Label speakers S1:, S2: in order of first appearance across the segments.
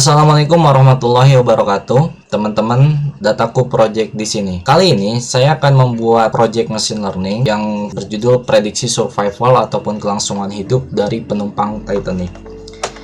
S1: Assalamualaikum warahmatullahi wabarakatuh, teman-teman Dataku Project di sini. Kali ini saya akan membuat project machine learning yang berjudul prediksi survival ataupun kelangsungan hidup dari penumpang Titanic.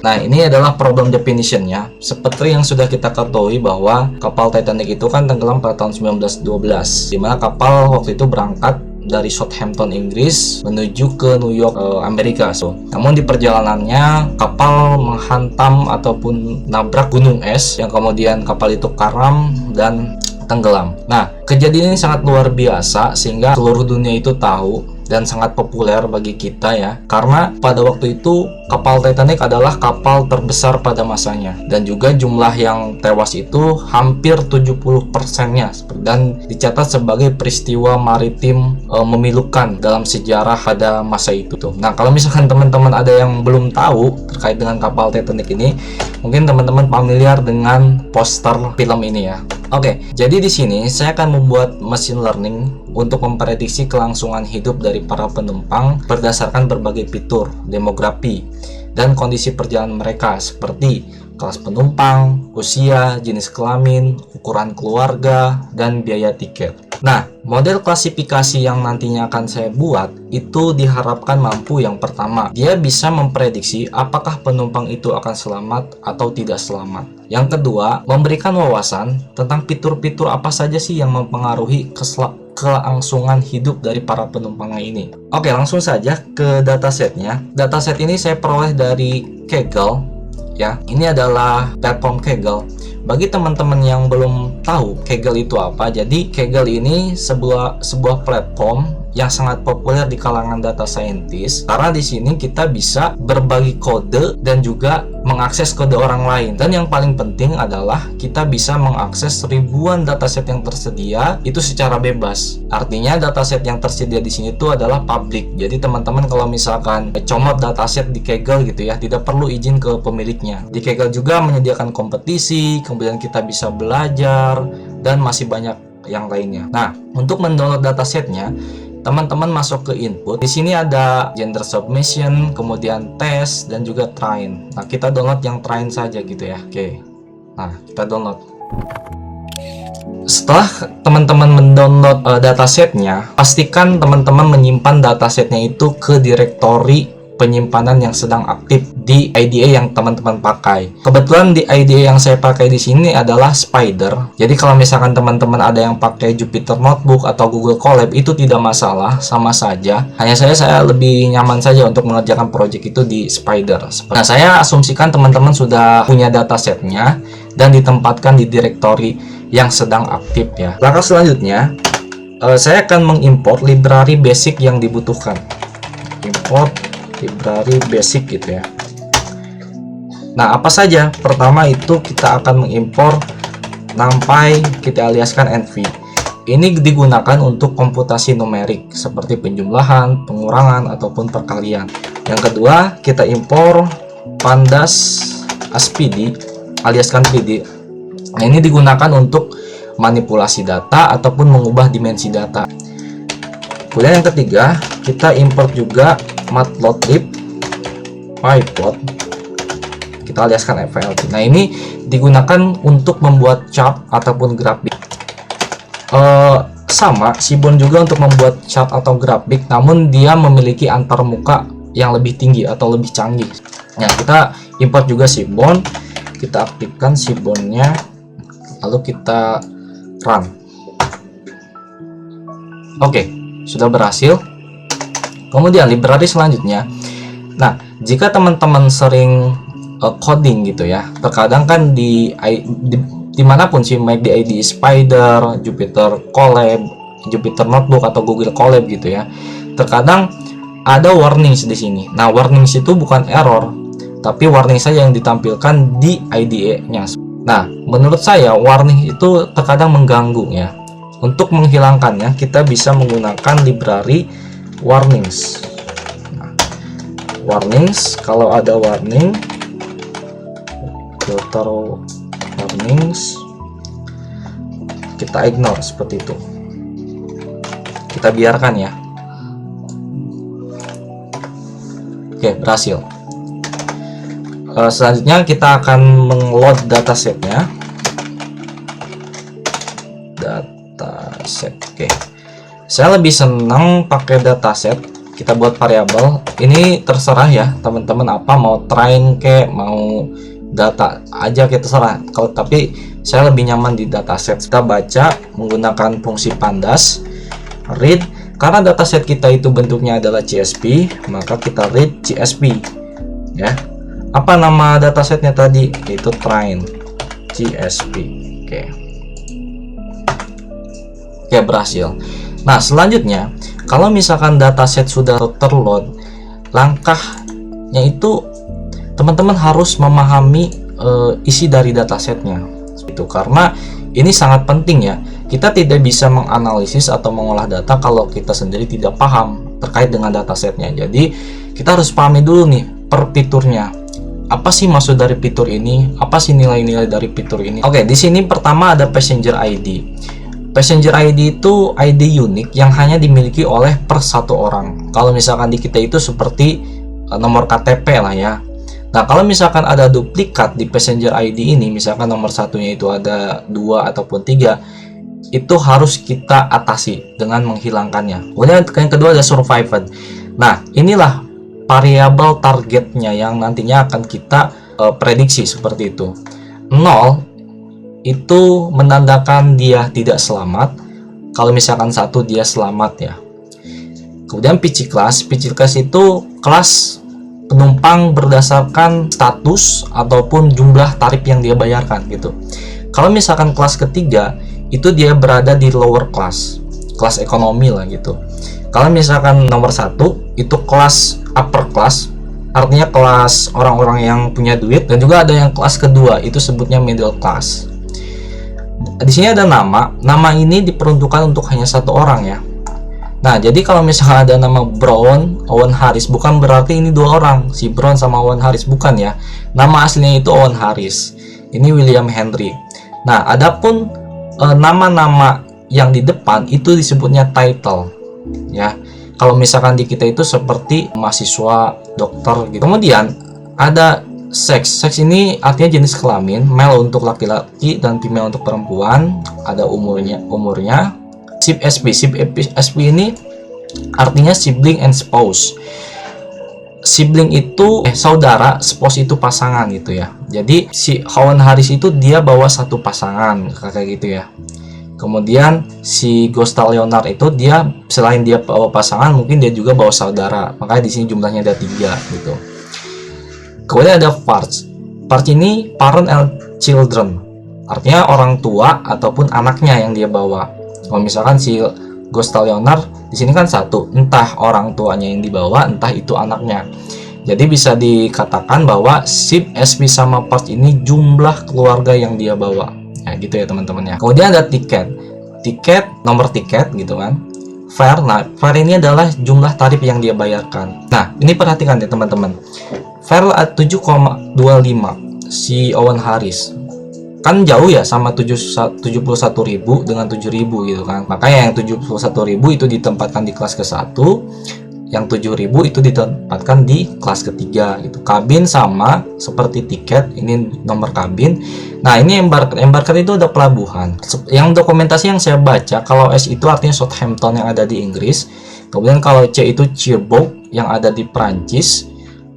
S1: Nah, ini adalah problem definition-nya. Seperti yang sudah kita ketahui bahwa kapal Titanic itu kan tenggelam pada tahun 1912, di mana kapal waktu itu berangkat dari Southampton, Inggris menuju ke New York, Amerika. Namun di perjalanannya kapal menghantam ataupun nabrak gunung es yang kemudian kapal itu karam dan tenggelam. Nah, kejadian ini sangat luar biasa sehingga seluruh dunia itu tahu dan sangat populer bagi kita ya, karena pada waktu itu kapal Titanic adalah kapal terbesar pada masanya dan juga jumlah yang tewas itu hampir 70%-nya dan dicatat sebagai peristiwa maritim memilukan dalam sejarah pada masa itu tuh. Nah, kalau misalkan teman-teman ada yang belum tahu terkait dengan kapal Titanic ini, mungkin teman-teman familiar dengan poster film ini ya. Oke, jadi di sini saya akan membuat machine learning untuk memprediksi kelangsungan hidup dari para penumpang berdasarkan berbagai fitur, demografi, dan kondisi perjalanan mereka seperti kelas penumpang, usia, jenis kelamin, ukuran keluarga, dan biaya tiket. Nah, model klasifikasi yang nantinya akan saya buat itu diharapkan mampu yang pertama, dia bisa memprediksi apakah penumpang itu akan selamat atau tidak selamat. Yang kedua, memberikan wawasan tentang fitur-fitur apa saja sih yang mempengaruhi kelangsungan hidup dari para penumpangnya ini. Oke, langsung saja ke datasetnya. Dataset ini saya peroleh dari Kaggle ya. Ini adalah platform Kaggle. Bagi teman-teman yang belum tahu Kaggle itu apa, jadi Kaggle ini sebuah platform yang sangat populer di kalangan data scientist, karena di sini kita bisa berbagi kode dan juga mengakses kode orang lain. Dan yang paling penting adalah kita bisa mengakses ribuan dataset yang tersedia itu secara bebas. Artinya dataset yang tersedia di sini itu adalah public. Jadi teman-teman kalau misalkan comot dataset di Kaggle gitu ya, tidak perlu izin ke pemiliknya. Di Kaggle juga menyediakan kompetisi, kemudian kita bisa belajar dan masih banyak yang lainnya. Nah, untuk mendownload datasetnya, teman-teman masuk ke input. Di sini ada gender submission, kemudian test, dan juga train. Nah, kita download yang train saja gitu ya. Oke. Nah, kita download. Setelah teman-teman mendownload datasetnya, pastikan teman-teman menyimpan datasetnya itu ke direktori penyimpanan yang sedang aktif di IDE yang teman-teman pakai. Kebetulan di IDE yang saya pakai di sini adalah Spyder. Jadi kalau misalkan teman-teman ada yang pakai Jupyter Notebook atau Google Colab itu tidak masalah, sama saja. Hanya saya lebih nyaman saja untuk mengerjakan project itu di Spyder. Nah, saya asumsikan teman-teman sudah punya datasetnya dan ditempatkan di direktori yang sedang aktif ya. Langkah selanjutnya, saya akan mengimport library basic yang dibutuhkan. Import library basic gitu ya. Nah, apa saja? Pertama itu kita akan mengimpor NumPy, kita aliaskan NV. Ini digunakan untuk komputasi numerik seperti penjumlahan, pengurangan, ataupun perkalian. Yang kedua, kita impor pandas SPD, aliaskan PD. Nah, ini digunakan untuk manipulasi data ataupun mengubah dimensi data. Kemudian yang ketiga, kita import juga matplotlib, pyplot, kita aliaskan FLT. Nah, ini digunakan untuk membuat chart ataupun grafik. Sama Seaborn juga untuk membuat chart atau grafik, namun dia memiliki antarmuka yang lebih tinggi atau lebih canggih. Nah, kita import juga Seaborn, kita aktifkan Seaborn-nya, lalu kita run. Oke, sudah berhasil. Kemudian library selanjutnya. Nah, jika teman-teman sering coding gitu ya, terkadang kan dimanapun sih, baik di IDE Spyder, Jupyter Colab, Jupyter Notebook atau Google Colab gitu ya, terkadang ada warnings di sini. Nah, warnings itu bukan error, tapi warning saja yang ditampilkan di IDE-nya. Nah, menurut saya warning itu terkadang mengganggu ya. Untuk menghilangkannya, kita bisa menggunakan library warnings. Nah, warnings, kalau ada warning, filter warnings, kita ignore seperti itu. Kita biarkan ya. Oke, berhasil. Selanjutnya kita akan mengload datasetnya. Dataset, oke. Saya lebih senang pakai dataset. Kita buat variabel. Ini terserah ya teman-teman, apa mau train kayak mau data aja, kita terserah. Kalau tapi saya lebih nyaman di dataset. Kita baca menggunakan fungsi pandas read. Karena dataset kita itu bentuknya adalah CSV, maka kita read CSV ya. Apa nama datasetnya tadi? Itu train CSV. Oke, berhasil. Nah, selanjutnya kalau misalkan dataset sudah terload, langkahnya itu teman-teman harus memahami isi dari datasetnya itu, karena ini sangat penting ya. Kita tidak bisa menganalisis atau mengolah data kalau kita sendiri tidak paham terkait dengan datasetnya. Jadi kita harus pahami dulu nih per fiturnya. Apa sih maksud dari fitur ini? Apa sih nilai-nilai dari fitur ini? Oke, di sini pertama ada passenger ID. Passenger ID itu ID unik yang hanya dimiliki oleh per satu orang. Kalau misalkan di kita itu seperti nomor KTP lah ya. Nah, kalau misalkan ada duplikat di passenger ID ini, misalkan nomor satunya itu ada 2 ataupun 3, itu harus kita atasi dengan menghilangkannya. Kemudian yang kedua ada survived. Nah, inilah variabel targetnya yang nantinya akan kita prediksi seperti itu. 0 itu menandakan dia tidak selamat. Kalau misalkan 1 dia selamat ya. Kemudian PC class itu kelas penumpang berdasarkan status ataupun jumlah tarif yang dia bayarkan gitu. Kalau misalkan kelas ketiga itu dia berada di lower class, kelas ekonomi lah gitu. Kalau misalkan nomor 1 itu kelas upper class, artinya kelas orang-orang yang punya duit, dan juga ada yang kelas kedua itu sebutnya middle class. Di sini ada nama ini diperuntukkan untuk hanya satu orang ya. Nah, jadi kalau misalnya ada nama Brown, Owen Harris, bukan berarti ini 2 orang, si Brown sama Owen Harris, bukan ya. Nama aslinya itu Owen Harris. Ini William Henry. Nah, adapun nama-nama yang di depan itu disebutnya title ya. Kalau misalkan di kita itu seperti mahasiswa, dokter gitu. Kemudian ada seks ini artinya jenis kelamin, male untuk laki-laki dan female untuk perempuan. Ada umurnya. Sib SP ini artinya sibling and spouse. Sibling itu saudara, spouse itu pasangan gitu ya. Jadi si Owen Harris itu dia bawa satu pasangan kayak gitu ya. Kemudian si Gustav Leonard itu dia selain dia bawa pasangan, mungkin dia juga bawa saudara. Makanya di sini jumlahnya ada 3 gitu. Kemudian ada parts ini parent and children, artinya orang tua ataupun anaknya yang dia bawa. Kalau misalkan si Gustav Leonard di sini kan 1, entah orang tuanya yang dibawa, entah itu anaknya. Jadi bisa dikatakan bahwa SIP, SP sama parts ini jumlah keluarga yang dia bawa. Ya gitu ya teman-teman ya. Kemudian ada tiket, nomor tiket gitu kan. Fare, nah fare ini adalah jumlah tarif yang dia bayarkan. Nah ini perhatikan ya teman-teman. Fare 7,25 si Owen Harris. Kan jauh ya sama 71.000 dengan 7.000 gitu kan. Makanya yang 71.000 itu ditempatkan di kelas ke-1, yang 7.000 itu ditempatkan di kelas ketiga gitu. Kabin sama seperti tiket, ini nomor kabin. Nah, ini embarked itu ada pelabuhan. Yang dokumentasi yang saya baca, kalau S itu artinya Southampton yang ada di Inggris. Kemudian kalau C itu Cherbourg yang ada di Prancis,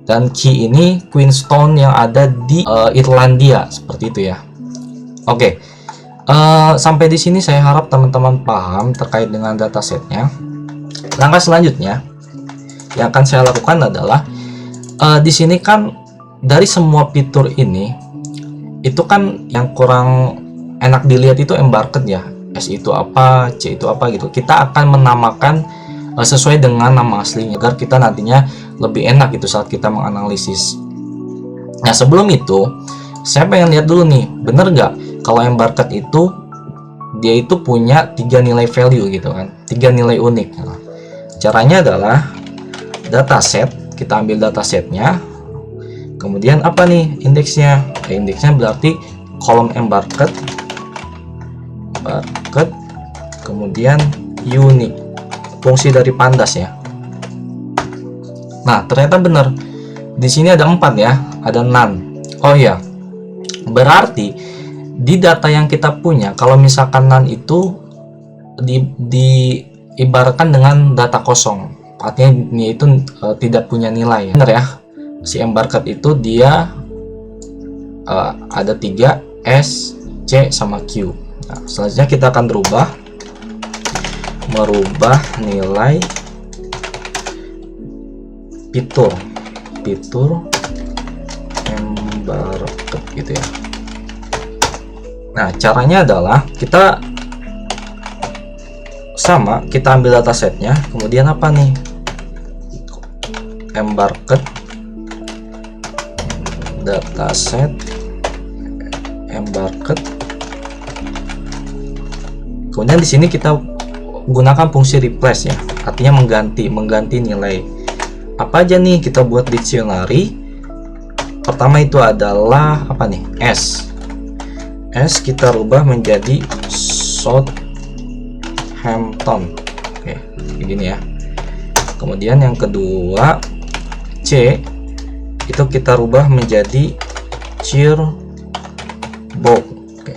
S1: dan Q ini Queenstown yang ada di Irlandia, seperti itu ya. Oke, sampai di sini saya harap teman-teman paham terkait dengan datasetnya. Langkah selanjutnya yang akan saya lakukan adalah di sini kan dari semua fitur ini itu kan yang kurang enak dilihat itu embarked ya. S itu apa, C itu apa gitu. Kita akan menamakan sesuai dengan nama aslinya agar kita nantinya lebih enak gitu saat kita menganalisis. Nah, sebelum itu saya pengen lihat dulu nih, bener nggak kalau embarked itu dia itu punya 3 nilai value gitu kan, 3 nilai unik. Nah, caranya adalah dataset, kita ambil datasetnya, kemudian apa nih indeksnya? Indeksnya berarti kolom embarked, kemudian unique, fungsi dari pandas ya. Nah ternyata benar, di sini ada 4 ya, ada none. Oh ya, berarti di data yang kita punya, kalau misalkan none itu diibaratkan dengan data kosong, artinya ini itu tidak punya nilai. Benar ya, si embarcode itu dia ada 3 S, C, sama Q. Nah, selanjutnya kita akan merubah nilai fitur embarcode gitu ya. Nah, caranya adalah kita ambil datasetnya, kemudian apa nih, embarcode dataset embarcode. Kemudian di sini kita gunakan fungsi replace ya, artinya mengganti nilai. Apa aja nih kita buat dictionary? Pertama itu adalah apa nih? S kita rubah menjadi Southampton. Oke, begini ya. Kemudian yang kedua, C itu kita rubah menjadi Cherbourg. Oke.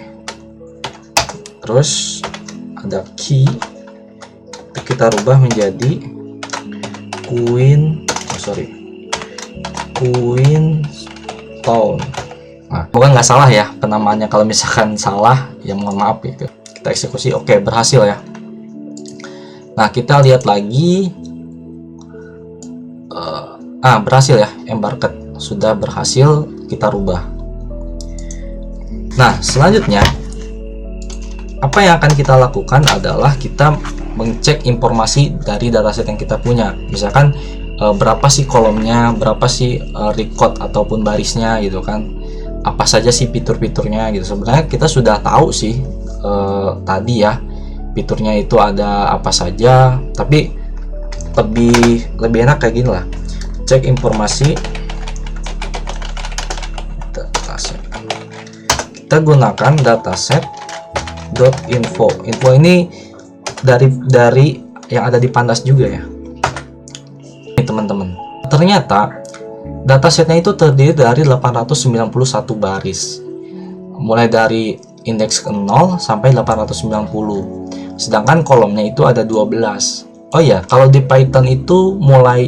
S1: Terus ada key itu kita rubah menjadi Queenstown. Nah, semoga nggak salah ya penamaannya. Kalau misalkan salah, ya mohon maaf gitu. Kita eksekusi. Oke, berhasil ya. Nah, kita lihat lagi. Berhasil ya, embarcode sudah berhasil kita rubah. Nah, selanjutnya apa yang akan kita lakukan adalah kita mengecek informasi dari dataset yang kita punya. Misalkan berapa sih kolomnya, berapa sih record ataupun barisnya gitu kan, apa saja sih fitur-fiturnya gitu. Sebenarnya kita sudah tahu sih tadi ya, fiturnya itu ada apa saja, tapi lebih enak kayak gini lah. Cek informasi dataset, kita gunakan dataset.info. Info ini dari yang ada di Pandas juga ya. Ini teman-teman, ternyata datasetnya itu terdiri dari 891 baris, mulai dari indeks ke 0 sampai 890, sedangkan kolomnya itu ada 12. Oh ya, kalau di Python itu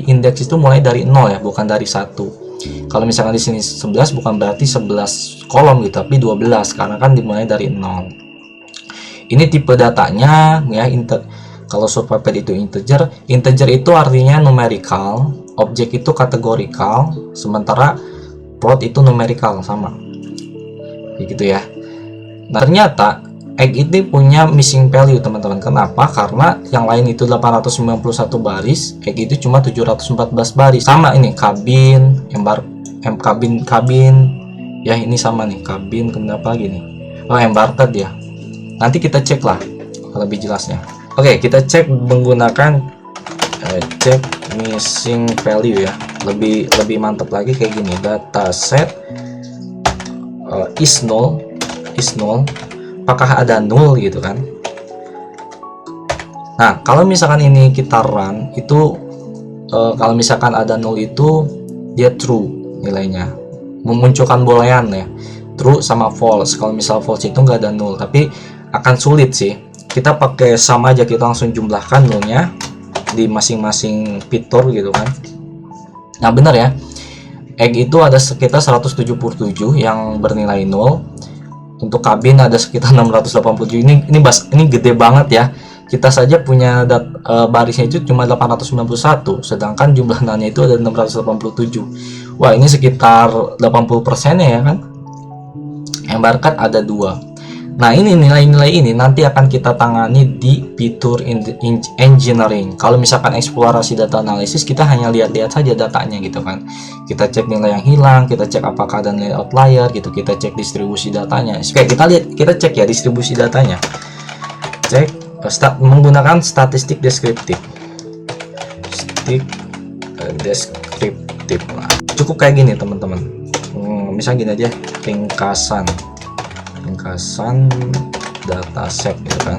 S1: indeks itu mulai dari 0 ya, bukan dari 1. Kalau misalkan di sini 11 bukan berarti 11 kolom gitu, tapi 12 karena kan dimulai dari 0. Ini tipe datanya ya, kalau survival itu integer itu artinya numerical, objek itu kategorikal, sementara float itu numerical, sama gitu ya. Nah, ternyata egg ini punya missing value teman-teman. Kenapa? Karena yang lain itu 891 baris, egg itu cuma 714 baris. Sama ini kabin, kabin ya, ini sama nih kabin. Kemudian apa lagi nih? Oh, embarcode ya. Nanti kita cek lah lebih jelasnya. Oke, kita cek menggunakan cek missing value ya. Lebih mantap lagi kayak gini. Dataset is null, apakah ada null gitu kan. Nah, kalau misalkan ini kita run itu kalau misalkan ada null itu dia true nilainya, memunculkan boolean ya, true sama false. Kalau misal false itu nggak ada null, tapi akan sulit sih. Kita pakai sama aja, kita langsung jumlahkan nullnya di masing-masing fitur gitu kan. Nah, benar ya, egg itu ada sekitar 177 yang bernilai 0. Untuk kabin ada sekitar 687. Ini gede banget ya. Kita saja punya barisnya itu cuma 891, sedangkan jumlah nanya itu ada 687. Wah, ini sekitar 80% ya kan. Embarcode ada 2. Nah, ini nilai-nilai ini nanti akan kita tangani di fitur engineering. Kalau misalkan eksplorasi data analisis, kita hanya lihat-lihat saja datanya gitu kan. Kita cek nilai yang hilang, kita cek apakah ada nilai outlier gitu, kita cek distribusi datanya. Oke, kita cek ya distribusi datanya. Cek menggunakan statistik deskriptif. Nah, cukup kayak gini teman-teman. Misalnya gini aja, ringkasan dataset gitu kan,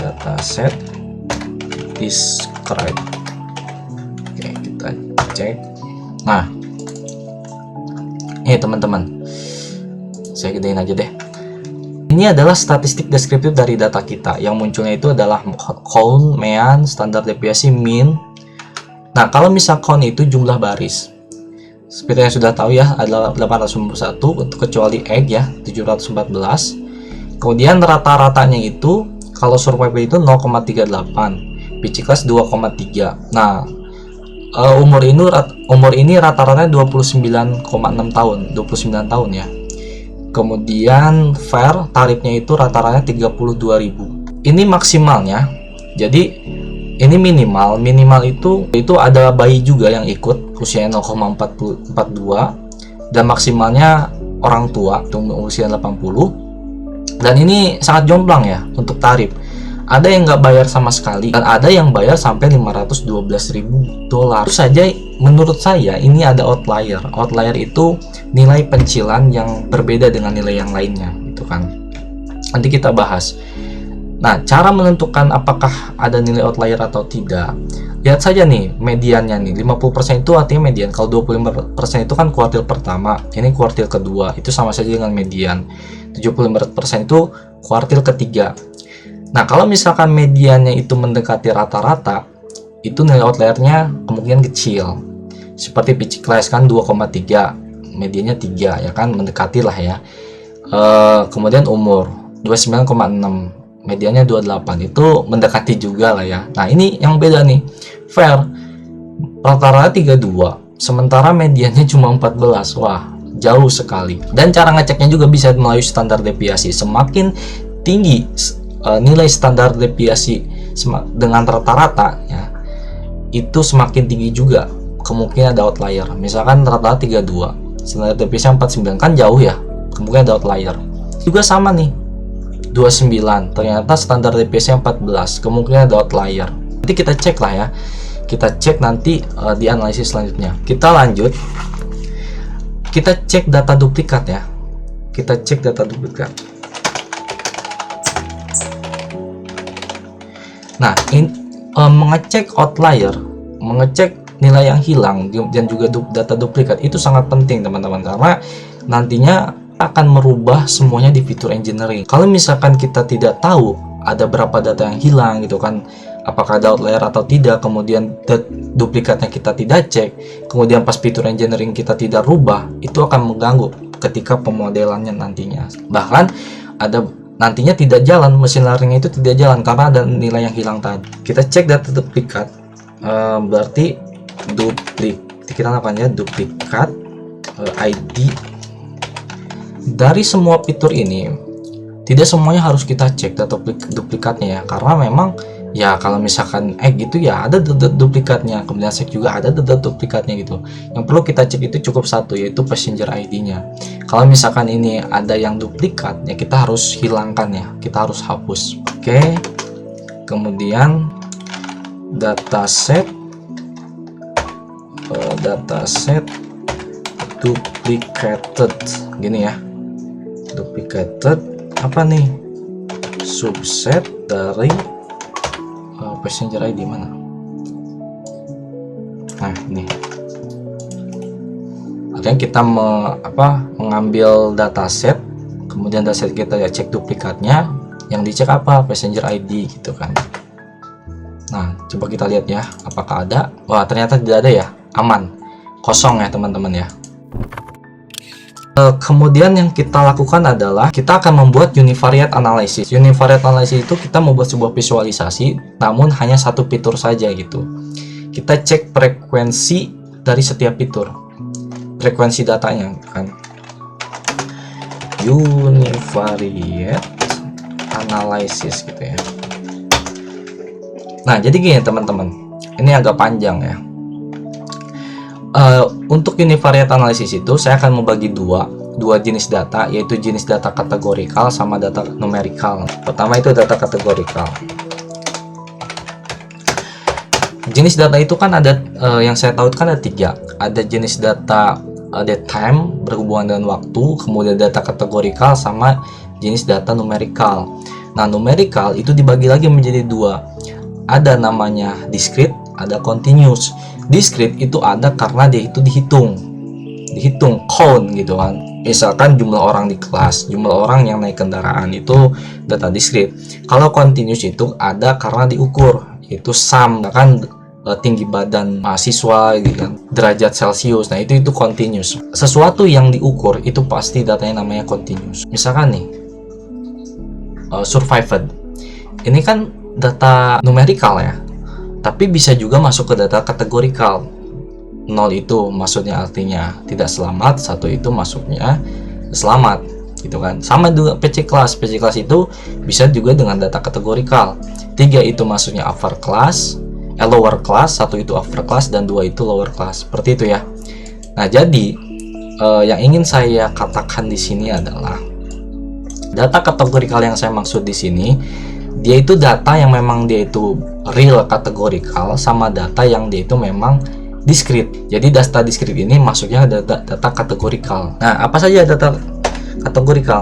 S1: dataset describe. Oke, kita cek. Nah, ini teman-teman, saya gedein aja deh. Ini adalah statistik deskriptif dari data kita. Yang munculnya itu adalah count, mean, standar deviasi, mean. Nah, kalau misal count itu jumlah baris. Seperti yang sudah tahu ya, adalah 891 untuk kecuali egg ya, 714. Kemudian rata-ratanya itu kalau survival itu 0,38, pitch class 2,3. Nah, umur ini rata-ratanya 29,6 tahun, 29 tahun ya. Kemudian fair tarifnya itu rata-ratanya 32.000. Ini maksimalnya. Jadi ini minimal itu ada bayi juga yang ikut usianya 0,42 dan maksimalnya orang tua usia 80. Dan ini sangat jomplang ya untuk tarif. Ada yang nggak bayar sama sekali dan ada yang bayar sampai 512.000 dolar. Itu saja menurut saya ini ada outlier. Outlier itu nilai pencilan yang berbeda dengan nilai yang lainnya gitu kan. Nanti kita bahas. Nah, cara menentukan apakah ada nilai outlier atau tidak. Lihat saja nih mediannya nih. 50% itu artinya median. Kalau 25% itu kan kuartil pertama, ini kuartil kedua. Itu sama saja dengan median. 75% itu kuartil ketiga. Nah, kalau misalkan mediannya itu mendekati rata-rata, itu nilai outliernya kemungkinan kecil. Seperti pitch class kan 2,3, mediannya 3 ya kan, mendekati lah ya. Kemudian umur 29,6, mediannya 28, itu mendekati juga lah ya. Nah, ini yang beda nih. Fair rata-rata 32, sementara mediannya cuma 14. Wah, jauh sekali. Dan cara ngeceknya juga bisa melalui standar deviasi. Semakin tinggi nilai standar deviasi dengan rata-rata ya, itu semakin tinggi juga kemungkinan ada outlier. Misalkan rata-rata 32, standar deviasi 49 kan jauh ya, kemungkinan ada outlier. Juga sama nih 29, ternyata standar deviasi 14, kemungkinan ada outlier. Nanti kita cek lah ya, kita cek nanti di analisis selanjutnya. Kita lanjut, kita cek data duplikat ya, kita cek data duplikat. Nah, mengecek outlier, mengecek nilai yang hilang dan juga data duplikat itu sangat penting teman-teman, karena nantinya akan merubah semuanya di fitur engineering. Kalau misalkan kita tidak tahu ada berapa data yang hilang gitu kan, apakah ada outlier atau tidak, kemudian duplikatnya kita tidak cek, kemudian pas fitur engineering kita tidak rubah, itu akan mengganggu ketika pemodelannya nantinya. Bahkan nantinya tidak jalan, mesin learning itu tidak jalan karena ada nilai yang hilang tadi. Kita cek data duplikat, berarti kita lakukannya duplikat ID. Dari semua fitur ini tidak semuanya harus kita cek data duplikatnya ya, karena memang ya kalau misalkan egg gitu ya ada duplikatnya, kemudian sek juga ada duplikatnya gitu. Yang perlu kita cek itu cukup satu, yaitu passenger ID-nya. Kalau misalkan ini ada yang duplikat ya kita harus hilangkan ya, kita harus hapus. Oke, kemudian dataset duplicated gini ya, duplicated apa nih, subset dari passenger ID mana? Nah, ini artinya kita mengambil dataset, kemudian dataset kita ya cek duplikatnya, yang dicek apa? Passenger ID gitu kan. Nah, coba kita lihat ya, apakah ada? Wah, ternyata tidak ada ya, aman, kosong ya teman-teman ya. Kemudian yang kita lakukan adalah kita akan membuat univariate analysis. Univariate analysis itu kita membuat sebuah visualisasi, namun hanya satu fitur saja gitu. Kita cek frekuensi dari setiap fitur, frekuensi datanya kan. Univariate analysis gitu ya. Nah, jadi gini teman-teman, ini agak panjang ya. Untuk univariate analysis itu saya akan membagi dua jenis data, yaitu jenis data kategorikal sama data numerikal. Pertama itu data kategorikal. Jenis data itu kan ada yang saya tahu kan ada 3. Ada jenis data date time, berhubungan dengan waktu, kemudian data kategorikal sama jenis data numerikal. Nah, numerikal itu dibagi lagi menjadi 2. Ada namanya discrete, ada continuous. Discrete itu ada karena dia itu dihitung count gitu kan. Misalkan jumlah orang di kelas, jumlah orang yang naik kendaraan, itu data diskrit. Kalau continuous itu ada karena diukur, yaitu sum, kan tinggi badan mahasiswa gitu kan, derajat Celcius. Nah, itu continuous. Sesuatu yang diukur itu pasti datanya namanya continuous. Misalkan nih survived. Ini kan data numerical ya. Tapi bisa juga masuk ke data kategorikal. 0 itu maksudnya artinya tidak selamat, 1 itu masuknya selamat, gitu kan. Sama juga PC class. PC class itu bisa juga dengan data kategorikal. 3 itu maksudnya upper class, lower class, 1 itu upper class, dan 2 itu lower class. Seperti itu ya. Nah, jadi yang ingin saya katakan di sini adalah data kategorikal yang saya maksud di sini, dia itu data yang memang dia itu real kategorikal, sama data yang dia itu memang diskrit. Jadi data diskrit ini masuknya data kategorikal. Nah, apa saja data kategorikal?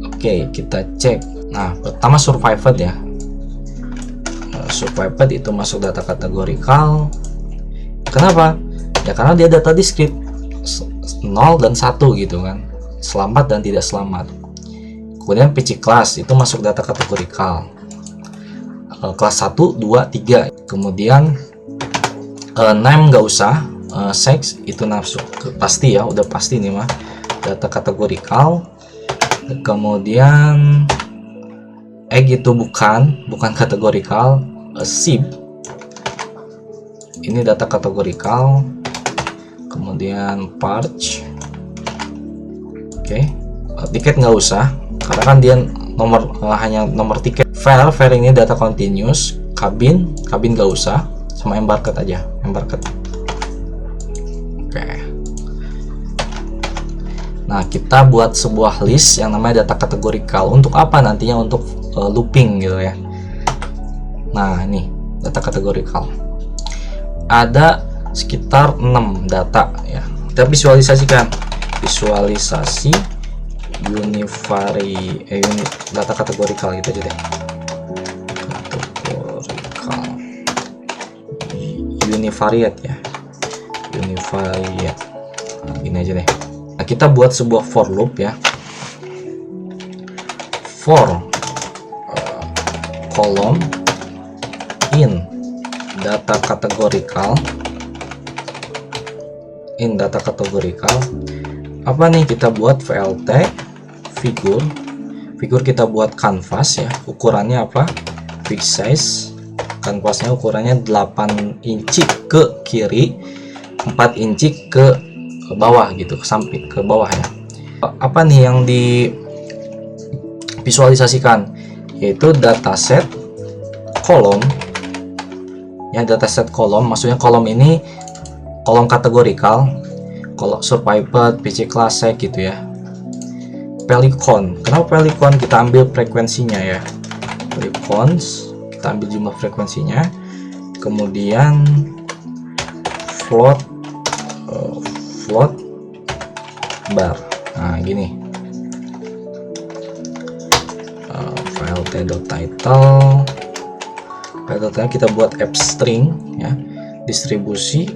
S1: Oke, kita cek. Nah, pertama survived ya. Survived itu masuk data kategorikal. Kenapa? Ya karena dia data diskrit 0 dan 1 gitu kan. Selamat dan tidak selamat. Kemudian PC class itu masuk data kategorikal. Kelas 1, 2, 3. Kemudian name nggak usah, sex itu masuk pasti ya, udah pasti nih mah data kategorikal. Kemudian egg itu bukan kategorikal. Sib ini data kategorikal. Kemudian parch, oke. Tiket nggak usah karena kan dia hanya nomor tiket. Fare ini data continuous. Kabin nggak usah, sama embarked aja, embarked. Oke. Nah, kita buat sebuah list yang namanya data kategorikal. Untuk apa nantinya? Untuk looping gitu ya. Nah, ini data kategorikal. Ada sekitar 6 data ya. Kita visualisasikan. Visualisasi data kategorikal gitu aja deh. Kategorikal. Univariate ya, univariate. Ini aja deh. Nah, kita buat sebuah for loop ya. For column in data kategorikal. Apa nih? Kita buat VLT figur kita buat canvas ya. Ukurannya apa? Fixed size. Kanvasnya ukurannya 8 inci ke kiri, 4 inci ke bawah gitu, ke samping, ke bawah ya. Apa nih yang divisualisasikan? Yaitu dataset kolom. Ya, dataset kolom, maksudnya kolom ini kolom kategorikal, kalau survived, PC class gitu ya. Polygon. Kenapa polygon? Kita ambil frekuensinya ya. Polygons, kita ambil jumlah frekuensinya. Kemudian float bar. Nah, gini. File.title. File.title kita buat app string ya. Distribusi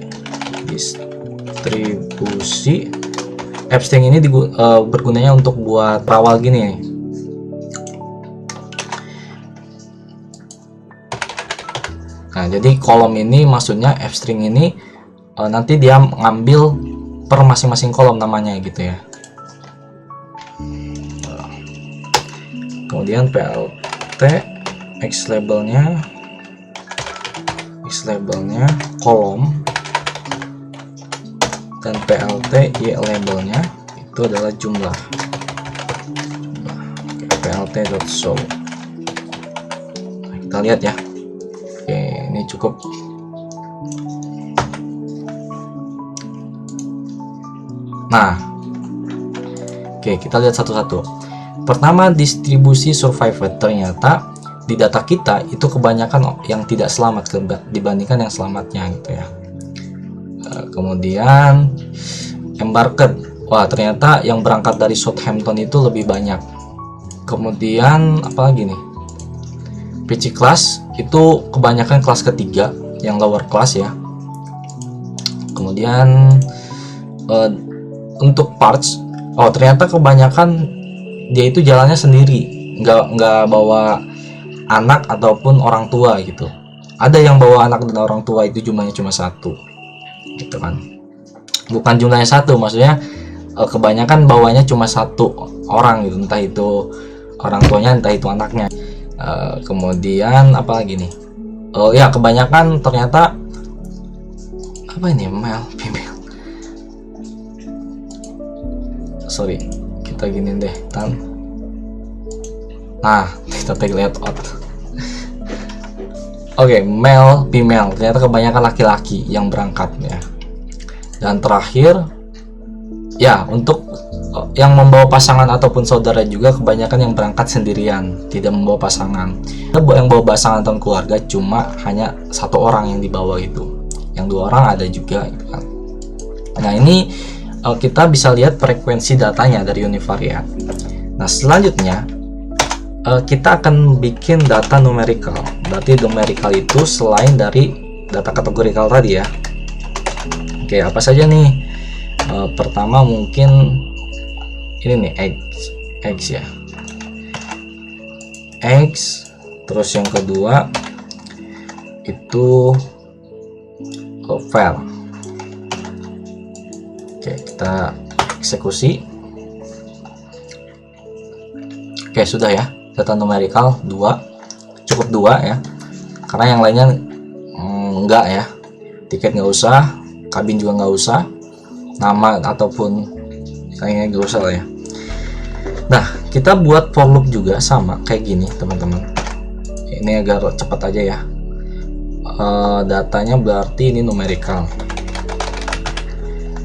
S1: app string ini bergunanya untuk buat perawal gini nih. Nah, jadi kolom ini maksudnya app string ini nanti dia ngambil per masing-masing kolom namanya gitu ya. Kemudian plt x labelnya kolom, dan plt y labelnya itu adalah jumlah. plt.show. Nah, kita lihat ya. Oke, ini cukup. Nah, oke, kita lihat satu-satu. Pertama, distribusi survived. Ternyata di data kita itu kebanyakan yang tidak selamat dibandingkan yang selamatnya gitu ya. Kemudian embarked. Wah, ternyata yang berangkat dari Southampton itu lebih banyak. Kemudian apalagi nih? PC class itu kebanyakan kelas ketiga, yang lower class ya. Kemudian untuk parts Oh, ternyata kebanyakan dia itu jalannya sendiri, nggak bawa anak ataupun orang tua gitu. Ada yang bawa anak dan orang tua, itu jumlahnya cuma satu gitu kan. Bukan jumlahnya satu, maksudnya kebanyakan bawanya cuma satu orang gitu, entah itu orang tuanya entah itu anaknya. Kemudian apa lagi nih, oh ya, kebanyakan ternyata apa ini, male female, sorry, kita gini deh nah kita take layout. Oke, male female, ternyata kebanyakan laki-laki yang berangkat ya. Dan terakhir ya, untuk yang membawa pasangan ataupun saudara juga kebanyakan yang berangkat sendirian, tidak membawa pasangan. Yang bawa pasangan atau keluarga cuma hanya satu orang yang dibawa itu, yang dua orang ada juga gitu kan. Nah, ini kita bisa lihat frekuensi datanya dari univariate. Nah, selanjutnya kita akan bikin data numerical. Berarti numerical itu selain dari data kategorikal tadi ya. Oke, apa saja nih? Pertama mungkin ini nih, X ya, X. Terus yang kedua itu var. Oke, kita eksekusi. Oke, sudah ya, data numerical 2, cukup 2 ya, karena yang lainnya enggak ya. Tiket nggak usah, kabin juga nggak usah, nama ataupun kayaknya nggak usah lah ya. Nah, kita buat for loop juga sama kayak gini teman-teman. Ini agar cepat aja ya. Datanya berarti ini numerical,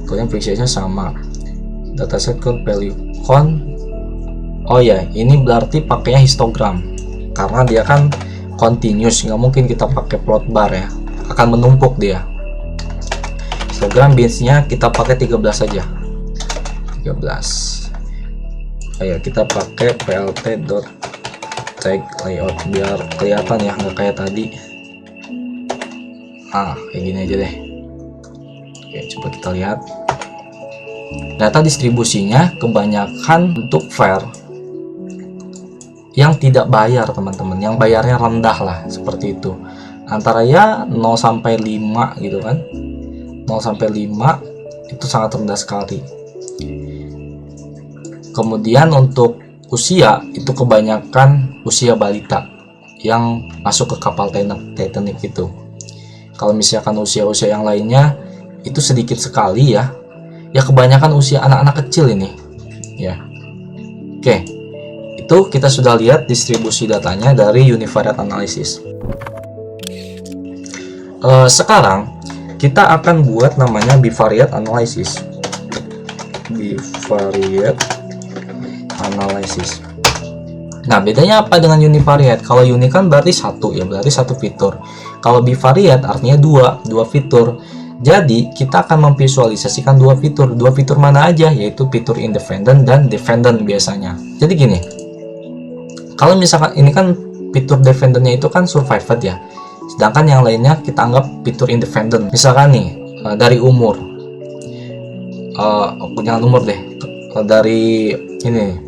S1: kemudian fixation sama, dataset count, value count. Oh ya, ini berarti pakainya histogram karena dia kan continuous, nggak mungkin kita pakai plot bar ya, akan menumpuk dia. Histogram base-nya kita pakai 13 saja, 13. Ayo kita pakai plt.tag layout biar kelihatan ya, nggak kayak tadi. Kayak gini aja deh. Oke, coba kita lihat data distribusinya. Kebanyakan untuk var yang tidak bayar teman-teman, yang bayarnya rendah lah, seperti itu, antara ya 0 sampai 5 gitu kan. 0 sampai 5 itu sangat rendah sekali. Kemudian untuk usia itu kebanyakan usia balita yang masuk ke kapal Titanic itu. Kalau misalkan usia-usia yang lainnya itu sedikit sekali ya. Ya kebanyakan usia anak-anak kecil ini ya. Oke, itu kita sudah lihat distribusi datanya dari univariate analysis. Sekarang kita akan buat namanya bivariate analysis. Bivariate analysis. Nah, bedanya apa dengan univariate? Kalau uni kan berarti satu ya, berarti satu fitur. Kalau bivariate artinya dua fitur. Jadi kita akan memvisualisasikan dua fitur mana aja, yaitu fitur independent dan dependent biasanya. Jadi gini, kalau misalkan ini kan fitur dependentnya itu kan survived ya, sedangkan yang lainnya kita anggap fitur independent. Misalkan nih dari umur, jangan umur deh, dari ini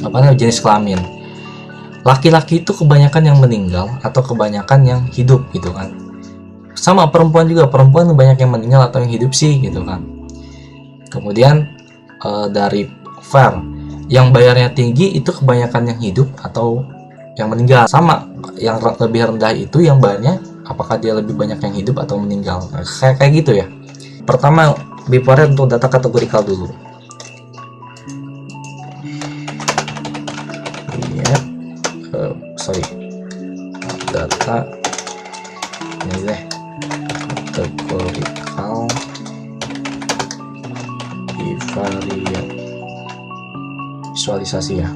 S1: apa namanya, jenis kelamin. Laki-laki itu kebanyakan yang meninggal atau kebanyakan yang hidup gitu kan. Sama perempuan juga, perempuan banyak yang meninggal atau yang hidup sih gitu kan. Kemudian dari var, yang bayarnya tinggi itu kebanyakan yang hidup atau yang meninggal. Sama, yang lebih rendah itu yang bayarnya apakah dia lebih banyak yang hidup atau meninggal. Kayak gitu ya. Pertama, bivariate untuk data kategorikal dulu. Data ini deh, kategorikal bivariate visualisasi ya.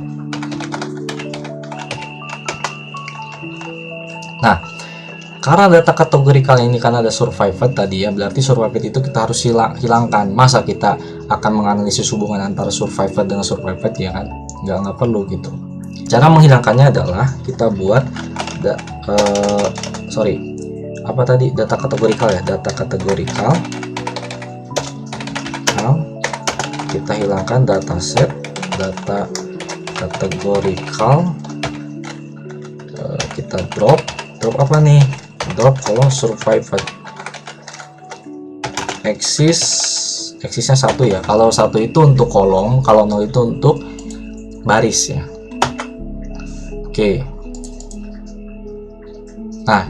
S1: Nah, karena data kategorikal ini kan ada survived tadi ya, berarti survived itu kita harus hilangkan. Masa kita akan menganalisis hubungan antara survived dengan survived ya kan? Nggak perlu gitu. Cara menghilangkannya adalah kita buat data kategorikal ya, data kategorikal kita hilangkan dataset, data categorical, kita drop apa nih, drop kolom survivor. Eksisnya 1 ya, kalau 1 itu untuk kolom, kalau 0 itu untuk baris ya. Oke, nah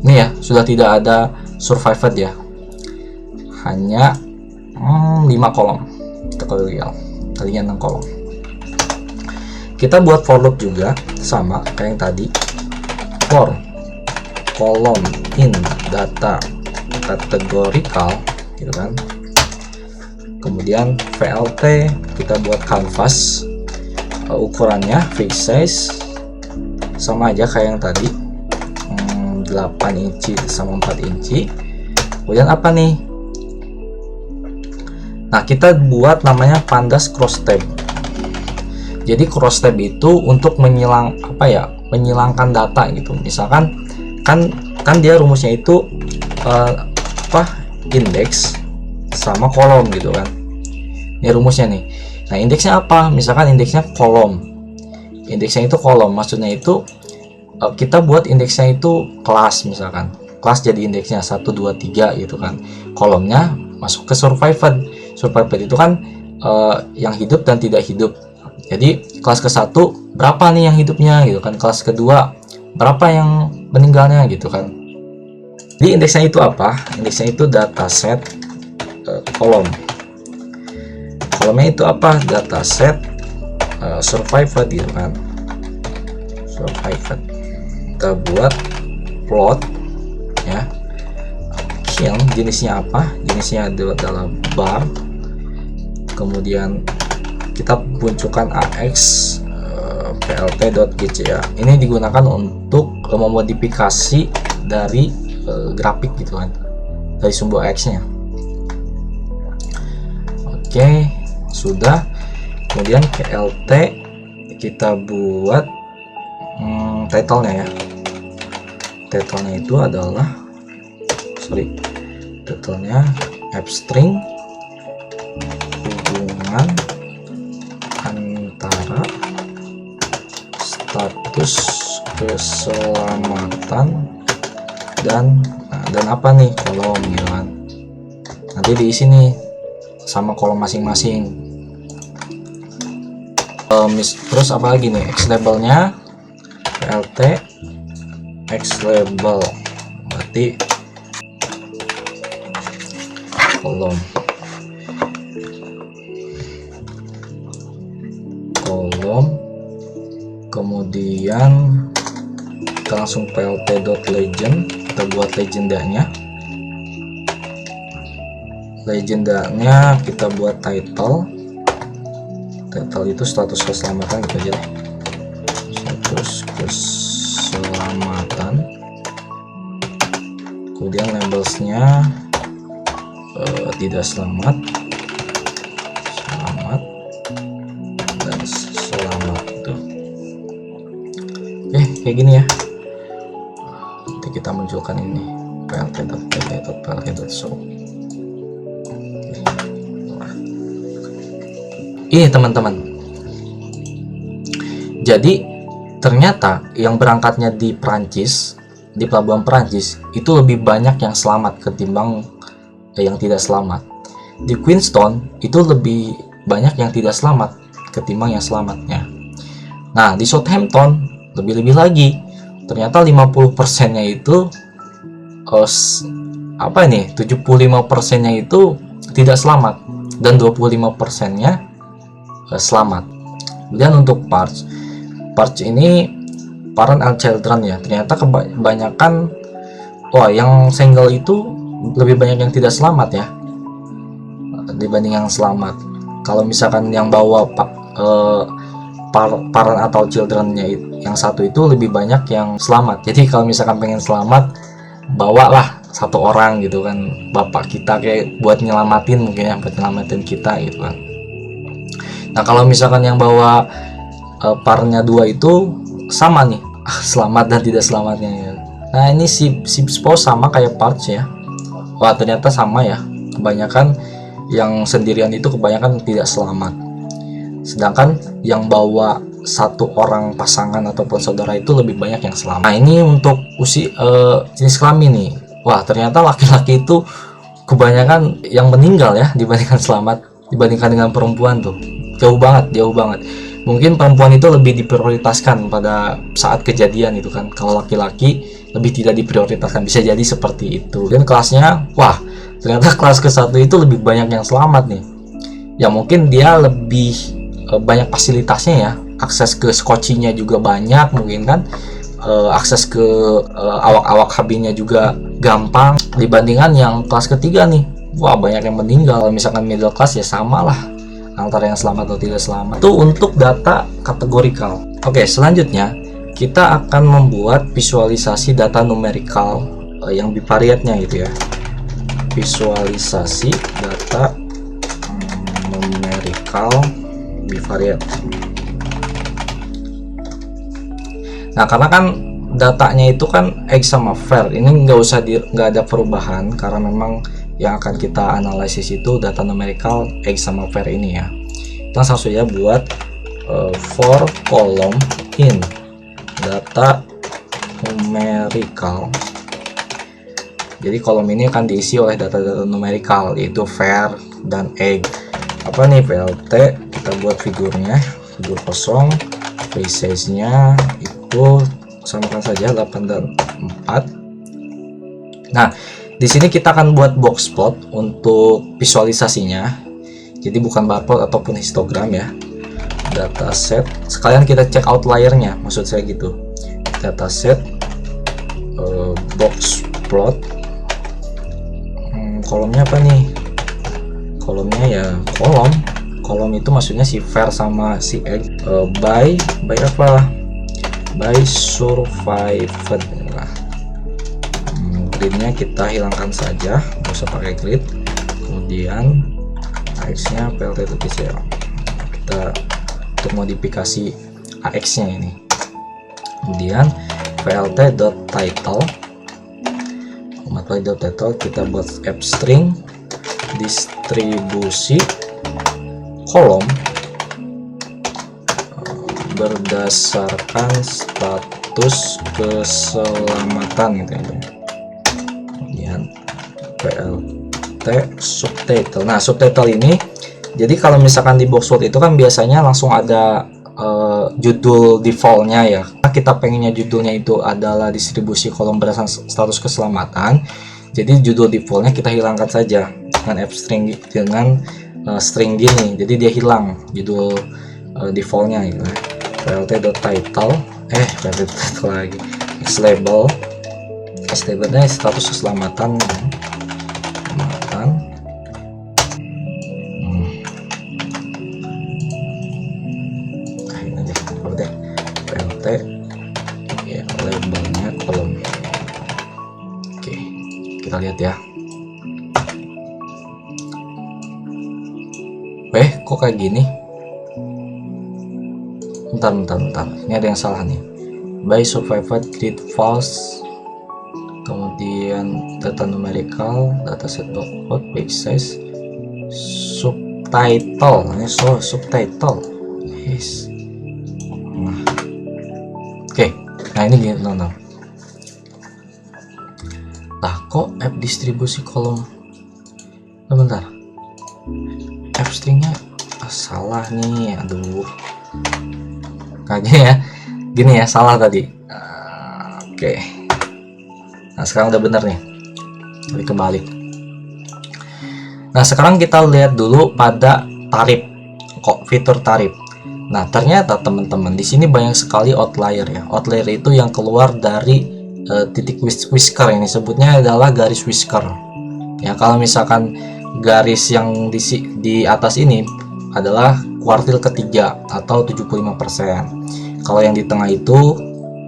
S1: ini ya sudah tidak ada survived ya, hanya 5 kolom categorical, tadinya 6 kolom. Kita buat for loop juga sama kayak yang tadi, for kolom in data categorical gitu kan. Kemudian VLT kita buat canvas, ukurannya fixed size sama aja kayak yang tadi, 8 inci sama 4 inci. Kemudian apa nih, nah kita buat namanya pandas cross tab. Jadi cross tab itu untuk menyilangkan data gitu. Misalkan kan dia rumusnya itu indeks sama kolom gitu kan. Ini rumusnya nih. Nah, indeksnya apa? Misalkan indeksnya kolom. Indeksnya itu kolom, maksudnya itu kita buat indeksnya itu kelas, misalkan. Kelas jadi indeksnya 1 2 3 gitu kan. Kolomnya masuk ke survived. Survived itu kan yang hidup dan tidak hidup. Jadi kelas ke-1 berapa nih yang hidupnya gitu kan. Kelas kedua berapa yang meninggalnya gitu kan. Jadi indeksnya itu apa? Indeksnya itu dataset kolom. Kolomnya itu apa? Dataset survived gitu kan. Survived. Kita buat plot ya. Kill jenisnya apa? Jenisnya adalah bar. Kemudian kita munculkan AX plt.gc ya. Ini digunakan untuk memodifikasi dari grafik gitu kan, dari sumber X nya. Oke, sudah. Kemudian plt kita buat title-nya ya. Title-nya itu adalah title-nya string hubungan antara status keselamatan dan apa nih, kolom gitu kan. Nanti diisi nih sama kolom masing-masing. Terus apa lagi nih, X labelnya plt X label berarti kolom kemudian kita langsung plt.legend, kita buat legendanya kita buat title itu status keselamatan gitu aja deh. Status keselamatan. Kemudian labelsnya tidak selamat dan selamat itu. Oke, kayak gini ya. Nanti kita munculkan ini plt.show. Ini teman-teman, jadi ternyata yang berangkatnya di Perancis, di pelabuhan Perancis itu lebih banyak yang selamat ketimbang yang tidak selamat. Di Queenstown itu lebih banyak yang tidak selamat ketimbang yang selamatnya. Nah, di Southampton lebih-lebih lagi, ternyata 50%-nya itu 75%-nya itu tidak selamat dan 25%-nya selamat. Kemudian untuk parts ini parent and children ya, ternyata kebanyakan yang single itu lebih banyak yang tidak selamat ya dibanding yang selamat. Kalau misalkan yang bawa parent atau childrennya yang satu itu lebih banyak yang selamat. Jadi kalau misalkan pengen selamat, bawalah satu orang gitu kan, bapak kita kayak buat nyelamatin, mungkin ya buat nyelamatin kita gitu kan. Nah, kalau misalkan yang bawa parnya 2 itu sama nih, selamat dan tidak selamatnya ya. Nah, ini si spouse sama kayak parts ya. Wah, ternyata sama ya. Kebanyakan yang sendirian itu kebanyakan tidak selamat. Sedangkan yang bawa satu orang pasangan ataupun saudara itu lebih banyak yang selamat. Nah ini untuk jenis kelamin nih. Wah ternyata laki-laki itu kebanyakan yang meninggal ya dibandingkan selamat, dibandingkan dengan perempuan tuh. Jauh banget. Mungkin perempuan itu lebih diprioritaskan pada saat kejadian itu kan. Kalau laki-laki lebih tidak diprioritaskan, bisa jadi seperti itu. Dan kelasnya, wah ternyata kelas ke-1 itu lebih banyak yang selamat nih. Ya mungkin dia lebih banyak fasilitasnya ya, akses ke skocinya juga banyak mungkin kan, akses ke awak-awak kabinnya juga gampang dibandingkan yang kelas ketiga nih. Wah banyak yang meninggal. Kalau misalkan middle class ya sama lah antara yang selamat atau tidak selamat. Itu untuk data kategorikal. Oke, selanjutnya kita akan membuat visualisasi data numerikal yang bivariatnya gitu ya. Visualisasi data numerikal bivariat. Nah karena kan datanya itu kan X sama var, ini nggak ada perubahan karena memang yang akan kita analisis itu data numerikal X sama var ini ya. Kita langsung saja buat for column in data numerical. Jadi kolom ini akan diisi oleh data-data numerikal yaitu var dan X. Apa nih VLT, kita buat figurnya, figur kosong, free size nya itu samakan saja 8 dan 4. Nah di sini kita akan buat box plot untuk visualisasinya, jadi bukan barcode ataupun histogram ya. Dataset, sekalian kita cek outliernya, maksud saya gitu. Dataset box plot, kolomnya apa nih? Kolomnya ya kolom itu maksudnya si var sama si X. By apa? By survived. Nah, gridnya kita hilangkan saja, nggak usah pakai grid. Kemudian AX nya PLT TTCL, kita untuk modifikasi AX nya ini. Kemudian plt.title, matploy.title kita buat f string distribusi kolom berdasarkan status keselamatan gitu ya. Kemudian plt subtitle. Nah subtitle ini jadi kalau misalkan di boxplot itu kan biasanya langsung ada judul defaultnya ya. Kita pengennya judulnya itu adalah distribusi kolom berdasarkan status keselamatan, jadi judul defaultnya kita hilangkan saja dengan f string, dengan string gini, jadi dia hilang judul defaultnya gitu. plt.title plt.title lagi, label labelnya status keselamatan plt ya, labelnya kolom. Oke, kita lihat ya. Kok kayak gini? Bentar. Ini ada yang salah nih. By survived grid false. Kemudian data numerical, dataset boxplot, page size, subtitle. Ini subtitle. Yes. Oke, nah ini gini teman-teman. Nah kok f distribusi kolom? Bentar. F stringnya salah nih, aduh. Kayaknya gini ya, salah tadi. Oke. Nah sekarang udah bener nih. Jadi kembali. Nah sekarang kita lihat dulu pada tarif, kok fitur tarif. Nah ternyata teman-teman di sini banyak sekali outlier ya. Outlier itu yang keluar dari titik whisker, ini sebutnya adalah garis whisker. Ya kalau misalkan garis yang di atas ini adalah kuartil ketiga atau 75%. Kalau yang di tengah itu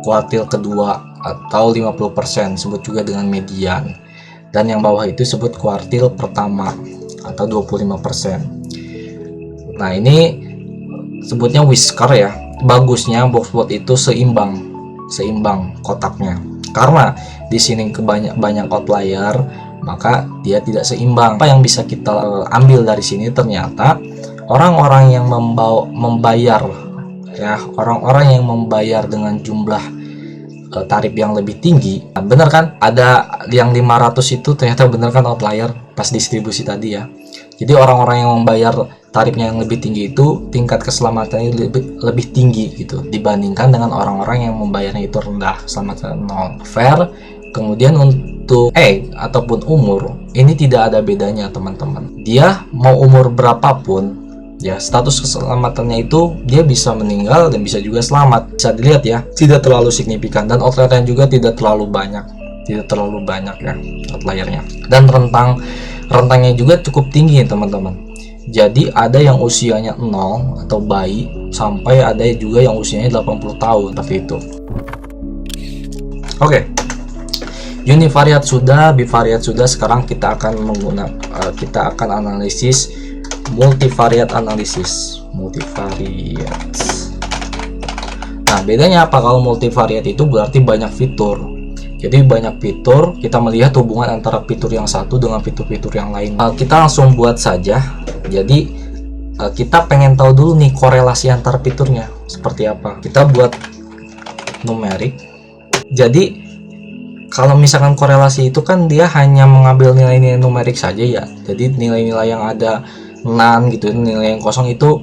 S1: kuartil kedua atau 50%, sebut juga dengan median. Dan yang bawah itu sebut kuartil pertama atau 25%. Nah ini sebutnya whisker ya. Bagusnya boxplot itu seimbang kotaknya. Karena di sini banyak outlier, maka dia tidak seimbang. Apa yang bisa kita ambil dari sini, ternyata orang-orang yang membayar ya, orang-orang yang membayar dengan jumlah tarif yang lebih tinggi, nah, bener kan, ada yang 500 itu ternyata bener kan outlier pas distribusi tadi ya. Jadi orang-orang yang membayar tarifnya yang lebih tinggi itu tingkat keselamatannya lebih tinggi gitu dibandingkan dengan orang-orang yang membayarnya itu rendah, keselamatan 0. Fair. Kemudian untuk ataupun umur ini tidak ada bedanya teman-teman. Dia mau umur berapapun ya, status keselamatannya itu dia bisa meninggal dan bisa juga selamat. Bisa dilihat ya, tidak terlalu signifikan, dan outliernya juga tidak terlalu banyak ya outliernya. Dan rentangnya juga cukup tinggi teman-teman. Jadi ada yang usianya 0 atau bayi, sampai ada juga yang usianya 80 tahun seperti itu. Oke. Univariate sudah, bivariate sudah. Sekarang kita akan analisis multivariate analisis. Nah, bedanya apa? Kalau multivariate itu berarti banyak fitur. Jadi banyak fitur, kita melihat hubungan antara fitur yang satu dengan fitur-fitur yang lain. Kita langsung buat saja. Jadi kita pengen tahu dulu nih korelasi antar fiturnya seperti apa. Kita buat numerik. Jadi kalau misalkan korelasi itu kan dia hanya mengambil nilai-nilai numerik saja ya. Jadi nilai-nilai yang ada none gitu, nilai yang kosong itu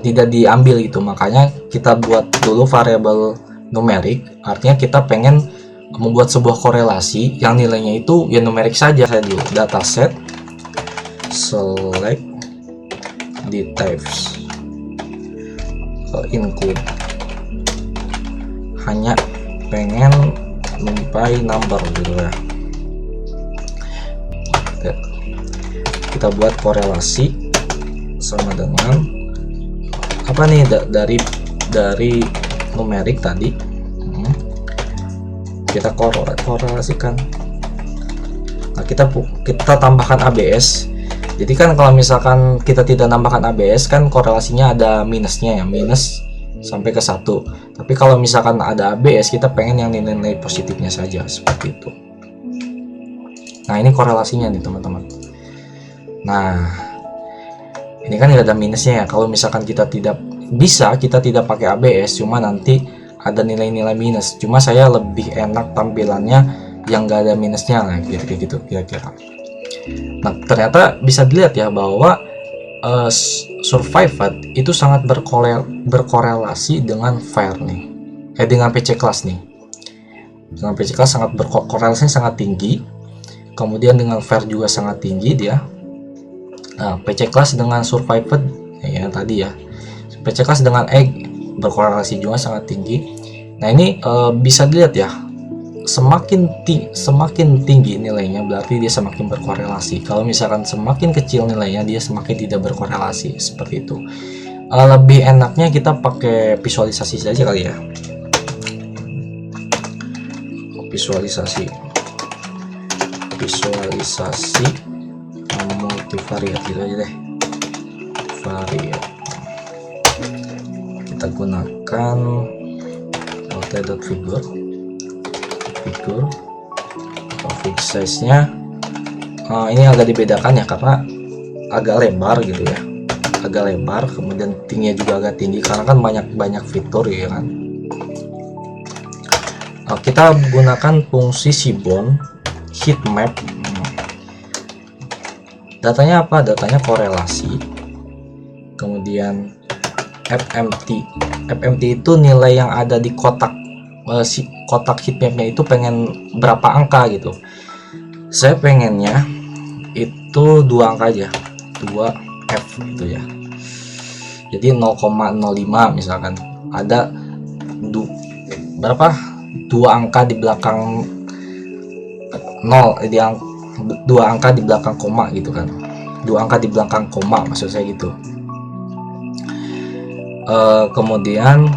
S1: tidak diambil gitu. Makanya kita buat dulu variabel numerik. Artinya kita pengen membuat sebuah korelasi yang nilainya itu ya numerik saja. Saya dulu dataset select details include, hanya pengen numpai number gitu ya. Oke. Kita buat korelasi sama dengan apa nih, dari numerik tadi. Kita korelasikan. Nah, kita tambahkan ABS. Jadi kan kalau misalkan kita tidak tambahkan ABS kan korelasinya ada minusnya ya, minus sampai ke 1. Tapi kalau misalkan ada ABS, kita pengen yang nilai-nilai positifnya saja seperti itu. Nah, ini korelasinya nih teman-teman. Nah, ini kan nggak ada minusnya ya. Kalau misalkan kita tidak pakai ABS, cuma nanti ada nilai-nilai minus. Cuma saya lebih enak tampilannya yang nggak ada minusnya lah, gitu kira-kira. Nah, ternyata bisa dilihat ya bahwa survived itu sangat berkorelasi dengan fair nih, dengan PC class nih. Dengan PC class sangat berkorelasinya sangat tinggi. Kemudian dengan fair juga sangat tinggi dia. Nah, PC class dengan survived ya tadi ya. PC class dengan egg berkorelasi juga sangat tinggi. Nah, ini bisa dilihat ya, semakin tinggi nilainya berarti dia semakin berkorelasi. Kalau misalkan semakin kecil nilainya, dia semakin tidak berkorelasi, seperti itu. Lebih enaknya kita pakai visualisasi saja kali ya. Visualisasi multivariate gitu aja deh. Variate. Kita gunakan multi.figure config size nya ini agak dibedakan ya karena agak lebar gitu ya, agak lebar. Kemudian tingginya juga agak tinggi karena kan banyak fitur ya kan. Kita gunakan fungsi Seaborn heatmap. Datanya apa? Datanya korelasi. Kemudian FMT itu nilai yang ada di kotak heatmapnya itu pengen berapa angka gitu. Saya pengennya itu 2 angka aja, 2F gitu ya. Jadi 0,05 misalkan ada berapa 2 angka di belakang 0, 2 angka di belakang koma gitu kan, 2 angka di belakang koma maksud saya gitu. Kemudian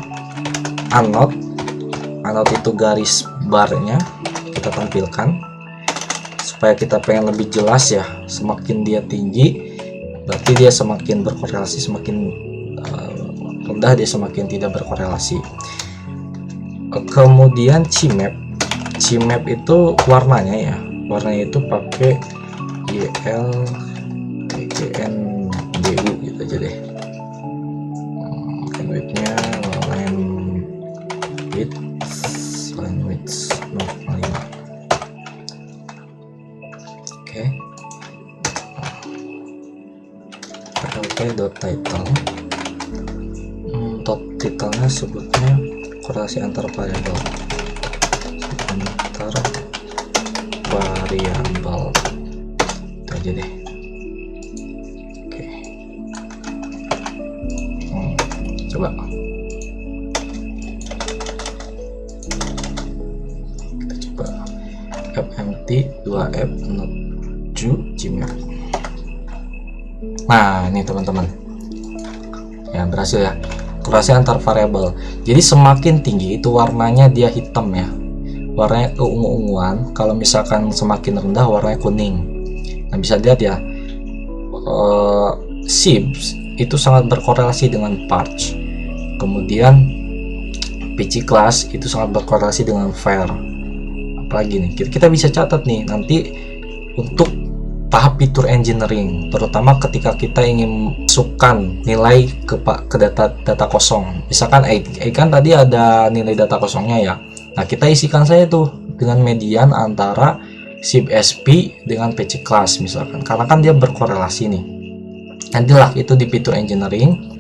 S1: anode itu garis barnya kita tampilkan supaya kita pengen lebih jelas ya. Semakin dia tinggi berarti dia semakin berkorelasi, semakin rendah dia semakin tidak berkorelasi. Kemudian CMap itu warnanya ya, warnanya itu pakai YL GNDU gitu aja deh. Width-nya line width 0,5. Oke. LP.title. Title-nya sebutnya korelasi antar variabel. Itu aja deh. Oke. Coba kita coba fmt 2f menuju Gmail. Nah, ini teman-teman ya, berhasil ya, korelasi antar variabel. Jadi semakin tinggi itu warnanya dia hitam ya, warnanya keungu-unguan. Kalau misalkan semakin rendah warnanya kuning. Nah, bisa lihat ya, SIBS itu sangat berkorelasi dengan Parch. Kemudian PC class itu sangat berkorelasi dengan var. Apalagi nih, kita bisa catat nih nanti untuk tahap fitur engineering, terutama ketika kita ingin masukkan nilai ke data kosong. Misalkan kan tadi ada nilai data kosongnya ya. Nah, kita isikan saja tuh dengan median antara SIB-SP dengan PC class misalkan, karena kan dia berkorelasi nih. Nantilah itu di fitur engineering.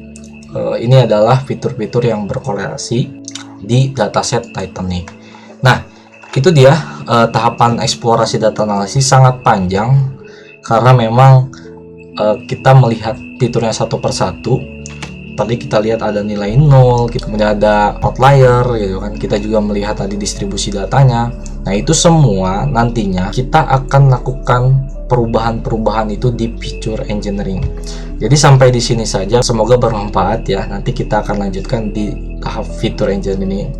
S1: Ini adalah fitur-fitur yang berkorelasi di dataset Titan nih. Nah, itu dia tahapan eksplorasi data analisis sangat panjang karena memang kita melihat fiturnya satu persatu. Tadi kita lihat ada nilai 0, kemudian ada outlier gitu kan. Kita juga melihat tadi distribusi datanya. Nah, itu semua nantinya kita akan lakukan perubahan-perubahan itu di fitur engineering. Jadi sampai di sini saja, semoga bermanfaat ya. Nanti kita akan lanjutkan di tahap fitur engineering.